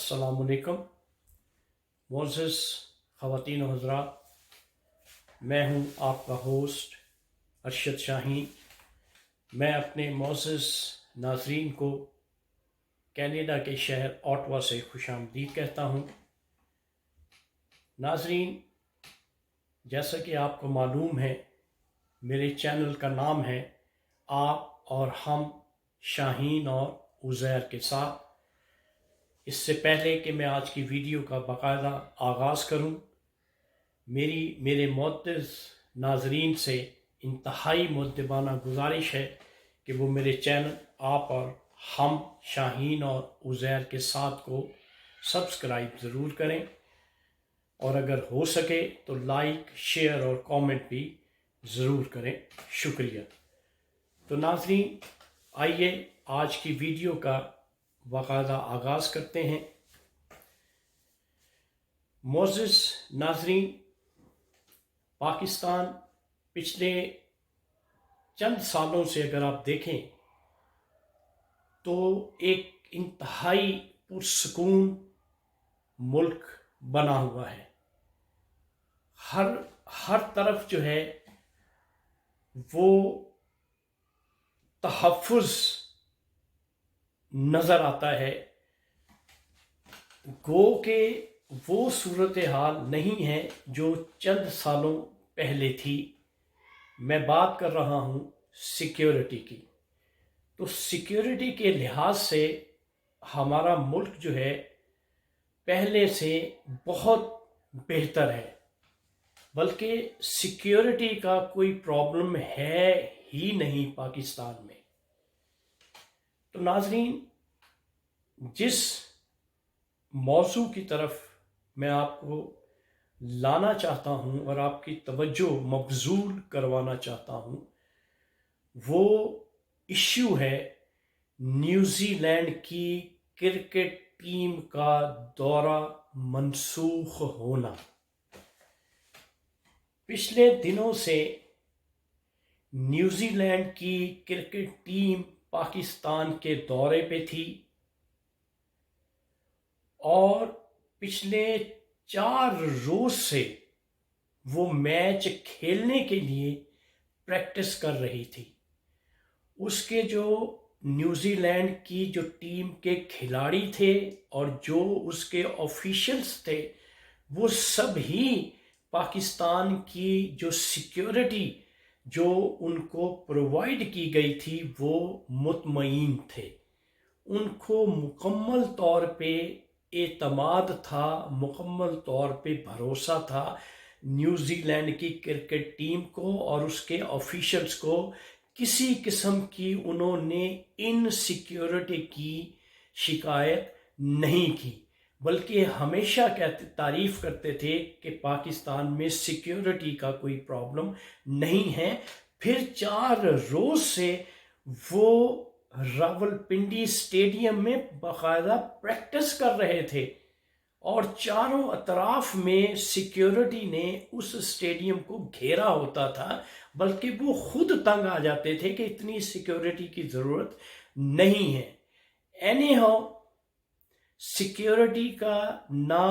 السلام علیکم معزز خواتین و حضرات، میں ہوں آپ کا ہوسٹ ارشد شاہین۔ میں اپنے معزز ناظرین کو کینیڈا کے شہر اوٹوا سے خوش آمدید کہتا ہوں۔ ناظرین، جیسا کہ آپ کو معلوم ہے، میرے چینل کا نام ہے آپ اور ہم، شاہین اور عزیر کے ساتھ۔ اس سے پہلے کہ میں آج کی ویڈیو کا باقاعدہ آغاز کروں، میرے معزز ناظرین سے انتہائی مؤدبانہ گزارش ہے کہ وہ میرے چینل آپ اور ہم، شاہین اور عزیر کے ساتھ کو سبسکرائب ضرور کریں، اور اگر ہو سکے تو لائک، شیئر اور کامنٹ بھی ضرور کریں۔ شکریہ۔ تو ناظرین، آئیے آج کی ویڈیو کا باقاعدہ آغاز کرتے ہیں۔ معزز ناظرین، پاکستان پچھلے چند سالوں سے اگر آپ دیکھیں تو ایک انتہائی پرسکون ملک بنا ہوا ہے۔ ہر طرف جو ہے وہ تحفظ نظر آتا ہے، گو کہ وہ صورتحال نہیں ہے جو چند سالوں پہلے تھی۔ میں بات کر رہا ہوں سیکیورٹی کی۔ تو سیکیورٹی کے لحاظ سے ہمارا ملک جو ہے پہلے سے بہت بہتر ہے، بلکہ سیکیورٹی کا کوئی پرابلم ہے ہی نہیں پاکستان میں۔ تو ناظرین، جس موضوع کی طرف میں آپ کو لانا چاہتا ہوں اور آپ کی توجہ مبذول کروانا چاہتا ہوں، وہ ایشو ہے نیوزی لینڈ کی کرکٹ ٹیم کا دورہ منسوخ ہونا۔ پچھلے دنوں سے نیوزی لینڈ کی کرکٹ ٹیم پاکستان کے دورے پہ تھی، اور پچھلے 4 روز سے وہ میچ کھیلنے کے لیے پریکٹس کر رہی تھی۔ اس کے جو نیوزی لینڈ کی جو ٹیم کے کھلاڑی تھے اور جو اس کے آفیشلز تھے، وہ سب ہی پاکستان کی جو سیکیورٹی جو ان کو پرووائڈ کی گئی تھی وہ مطمئن تھے۔ ان کو مکمل طور پہ اعتماد تھا، مکمل طور پہ بھروسہ تھا نیوزی لینڈ کی کرکٹ ٹیم کو اور اس کے آفیشلز کو۔ کسی قسم کی انہوں نے ان سیکیورٹی کی شکایت نہیں کی، بلکہ ہمیشہ تعریف کرتے تھے کہ پاکستان میں سیکیورٹی کا کوئی پرابلم نہیں ہے۔ پھر 4 روز سے وہ راولپنڈی اسٹیڈیم میں باقاعدہ پریکٹس کر رہے تھے، اور چاروں اطراف میں سیکیورٹی نے اس اسٹیڈیم کو گھیرا ہوتا تھا، بلکہ وہ خود تنگ آ جاتے تھے کہ اتنی سیکیورٹی کی ضرورت نہیں ہے۔ اینی ہاؤ، سیکیورٹی کا نہ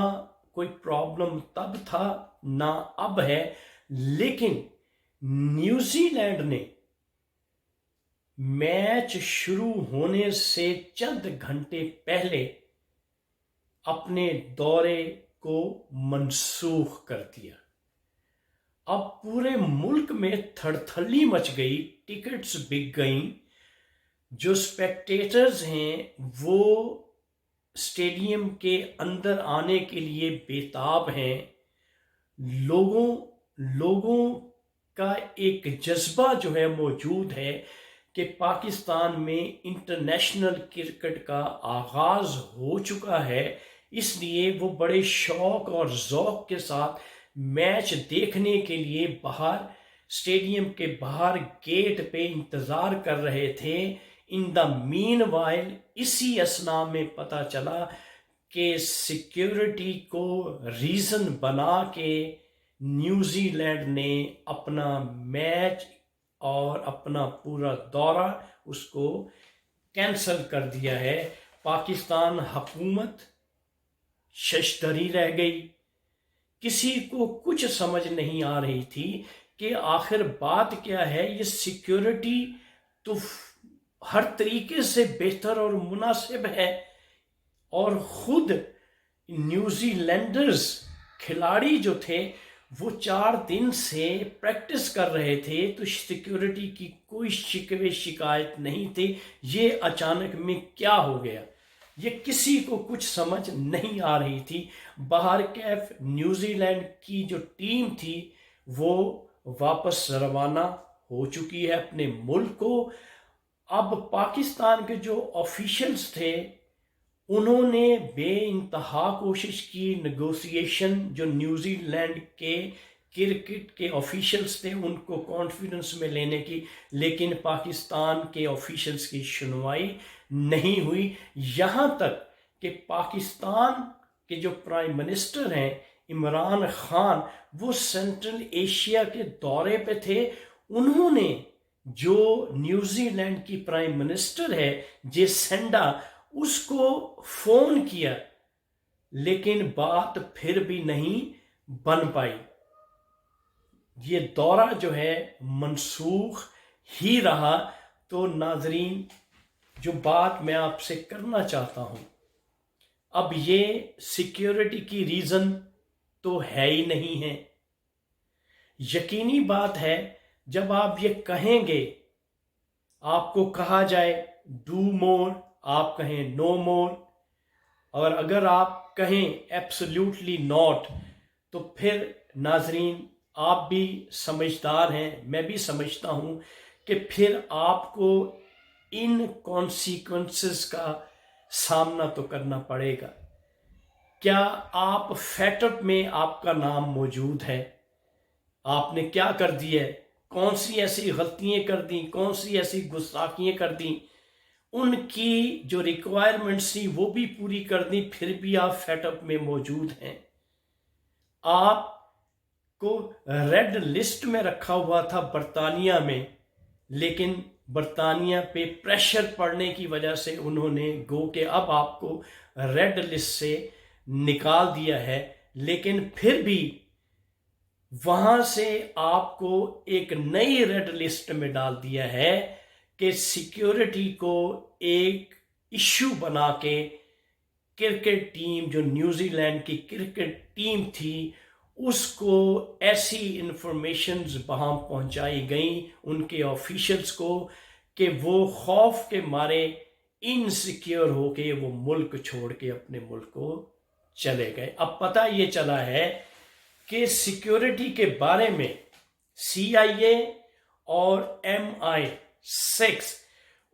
کوئی پرابلم تب تھا نہ اب ہے، لیکن نیوزی لینڈ نے میچ شروع ہونے سے چند گھنٹے پہلے اپنے دورے کو منسوخ کر دیا۔ اب پورے ملک میں تھڑتھلی مچ گئی، ٹکٹس بک گئیں۔ جو اسپیکٹیٹرز ہیں وہ اسٹیڈیم کے اندر آنے کے لیے بےتاب ہیں۔ لوگوں کا ایک جذبہ جو ہے موجود ہے کہ پاکستان میں انٹرنیشنل کرکٹ کا آغاز ہو چکا ہے، اس لیے وہ بڑے شوق اور ذوق کے ساتھ میچ دیکھنے کے لیے باہر اسٹیڈیم کے باہر گیٹ پہ انتظار کر رہے تھے۔ ان دا مین وائل اسی اثناء میں پتہ چلا کہ سیکیورٹی کو ریزن بنا کے نیوزی لینڈ نے اپنا میچ اور اپنا پورا دورہ اس کو کینسل کر دیا ہے۔ پاکستان حکومت शशधरी रह गई। किसी को कुछ समझ नहीं आ रही थी कि आखिर बात क्या है। ये सिक्योरिटी तो हर तरीके से बेहतर और मुनासिब है, और खुद न्यूजीलैंडर्स खिलाड़ी जो थे वो 4 दिन से प्रैक्टिस कर रहे थे, तो सिक्योरिटी की कोई शिकवे शिकायत नहीं थी। ये अचानक में क्या हो गया, ये किसी को कुछ समझ नहीं आ रही थी। बाहर कैफ न्यूजीलैंड की जो टीम थी वो वापस रवाना हो चुकी है अपने मुल्क को। अब पाकिस्तान के जो ऑफिशियल्स थे उन्होंने बेइंतहा कोशिश की, नेगोशिएशन जो न्यूजीलैंड के क्रिकेट के ऑफिशियल्स थे उनको कॉन्फिडेंस में लेने की, लेकिन पाकिस्तान के ऑफिशियल्स की सुनवाई नहीं हुई। यहाँ तक कि पाकिस्तान के जो प्राइम मिनिस्टर हैं इमरान खान, वो सेंट्रल एशिया के दौरे पे थे। उन्होंने जो न्यूजीलैंड की प्राइम मिनिस्टर है जेसिंडा, उसको फोन किया, लेकिन बात फिर भी नहीं बन पाई। ये दौरा जो है मनसूख ही रहा। तो नाजरीन, जो बात मैं आपसे करना चाहता हूं, अब ये सिक्योरिटी की रीजन तो है ही नहीं है। यकीनी बात है जब आप ये कहेंगे, आपको कहा जाए डू मोर, आप कहें नो मोर, और अगर आप कहें एब्सोल्युटली नॉट, तो फिर नाजरीन आप भी समझदार हैं, मैं भी समझता हूं कि फिर आपको इन कॉन्सिक्वेंसेस का सामना तो करना पड़ेगा। क्या आप फेटअप में आपका नाम मौजूद है? आपने क्या कर दिया है? कौन सी ऐसी गलतियां कर दी, कौन सी ऐसी गुस्ताखियां कर दी, उनकी जो रिक्वायरमेंट्स थी वो भी पूरी कर दी, फिर भी आप फेटअप में मौजूद हैं। आपको रेड लिस्ट में रखा हुआ था बरतानिया में, लेकिन बरतानिया पे प्रेशर पड़ने की वजह से उन्होंने गो के अब आपको रेड लिस्ट से निकाल दिया है, लेकिन फिर भी वहां से आपको एक नई रेड लिस्ट में डाल दिया है कि सिक्योरिटी को एक इश्यू बना के क्रिकेट टीम, जो न्यूजीलैंड की क्रिकेट टीम थी, उसको ऐसी इंफॉर्मेशंस वहां पहुंचाई गई उनके ऑफिशियल्स को कि वो खौफ के मारे इनसिक्योर होके वो मुल्क छोड़ के अपने मुल्क को चले गए। अब पता ये चला है कि सिक्योरिटी के बारे में CIA और MI6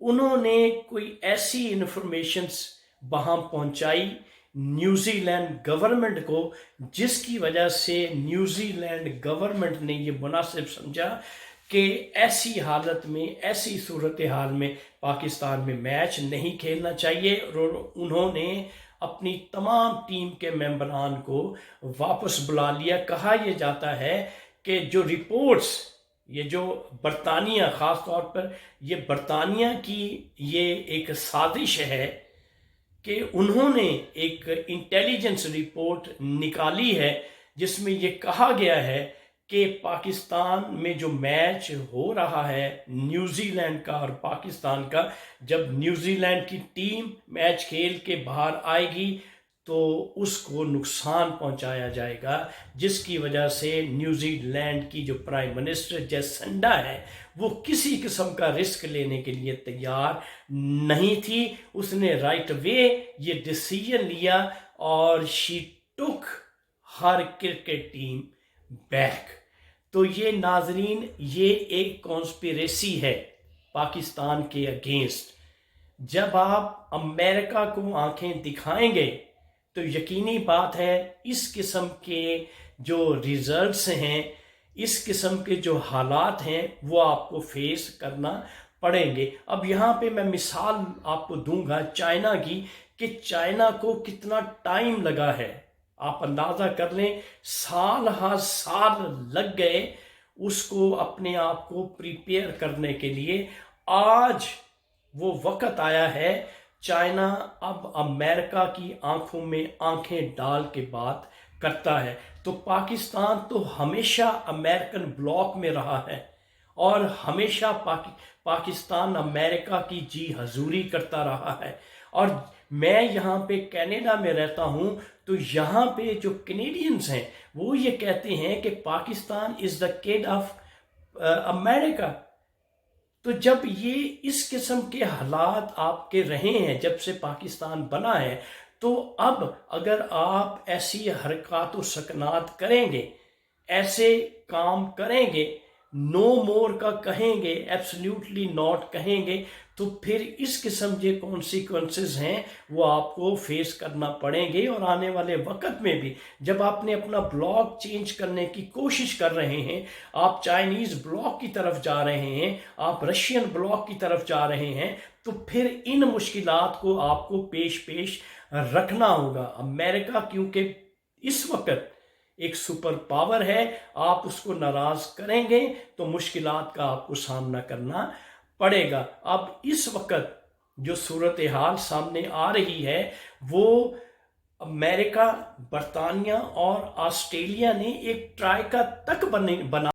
उन्होंने कोई ऐसी इंफॉर्मेशंस वहां पहुंचाई न्यूजीलैंड गवर्नमेंट को, जिसकी वजह से न्यूजीलैंड गवर्नमेंट ने ये मुनासिब समझा कि ऐसी हालत में, ऐसी सूरत हाल में पाकिस्तान में मैच नहीं खेलना चाहिए, और उन्होंने अपनी तमाम टीम के मेंबरान को वापस बुला लिया। कहा यह जाता है कि जो रिपोर्ट्स, ये जो बरतानिया, ख़ास तौर पर ये बरतानिया की ये एक साजिश है कि उन्होंने एक इंटेलिजेंस रिपोर्ट निकाली है जिसमें ये कहा गया है कि पाकिस्तान में जो मैच हो रहा है न्यूजीलैंड का और पाकिस्तान का, जब न्यूजीलैंड की टीम मैच खेल के बाहर आएगी तो उसको नुकसान पहुंचाया जाएगा, जिसकी वजह से न्यूजीलैंड की जो प्राइम मिनिस्टर जेसिंडा है वो किसी किस्म का रिस्क लेने के लिए तैयार नहीं थी। उसने राइट वे ये डिसीजन लिया और she took her cricket team back. तो ये नाजरीन, ये एक कॉन्स्पिरेसी है पाकिस्तान के अगेंस्ट। जब आप अमेरिका को आंखें दिखाएंगे तो यकीनी बात है इस किस्म के जो रिजल्ट्स हैं, इस किस्म के जो हालात हैं वो आपको फेस करना पड़ेंगे। अब यहाँ पे मैं मिसाल आपको दूंगा चाइना की, कि चाइना को कितना टाइम लगा है। आप अंदाज़ा कर लें, साल हर साल लग गए उसको अपने आप को प्रिपेयर करने के लिए। आज वो वक्त आया है चाइना अब अमेरिका की आंखों में आंखें डाल के बात करता है। तो पाकिस्तान तो हमेशा अमेरिकन ब्लॉक में रहा है और हमेशा पाकिस्तान अमेरिका की जी हजूरी करता रहा है। और मैं यहाँ पे कनाडा में रहता हूँ, तो यहाँ पे जो कैनेडियंस हैं वो ये कहते हैं कि Pakistan is the kid of America. तो जब ये इस किस्म के हालात आपके रहे हैं जब से पाकिस्तान बना है, तो अब अगर आप ऐसी हरकत व सकनात करेंगे, ऐसे काम करेंगे, नो मोर का कहेंगे, एब्सोल्युटली नॉट कहेंगे, तो फिर इस किस्म के कॉन्सिक्वेंसेस हैं वो आपको फेस करना पड़ेंगे। और आने वाले वक्त में भी जब आपने अपना ब्लॉक चेंज करने की कोशिश कर रहे हैं, आप चाइनीज़ ब्लॉक की तरफ जा रहे हैं, आप रशियन ब्लॉक की तरफ जा रहे हैं, तो फिर इन मुश्किलात को आपको पेश रखना होगा। अमेरिका क्योंकि इस वक्त एक सुपर पावर है, आप उसको नाराज करेंगे तो मुश्किलात का आपको सामना करना पड़ेगा। अब इस वक्त जो सूरत हाल सामने आ रही है वो अमेरिका, बरतानिया और ऑस्ट्रेलिया ने एक ट्राइका तक बना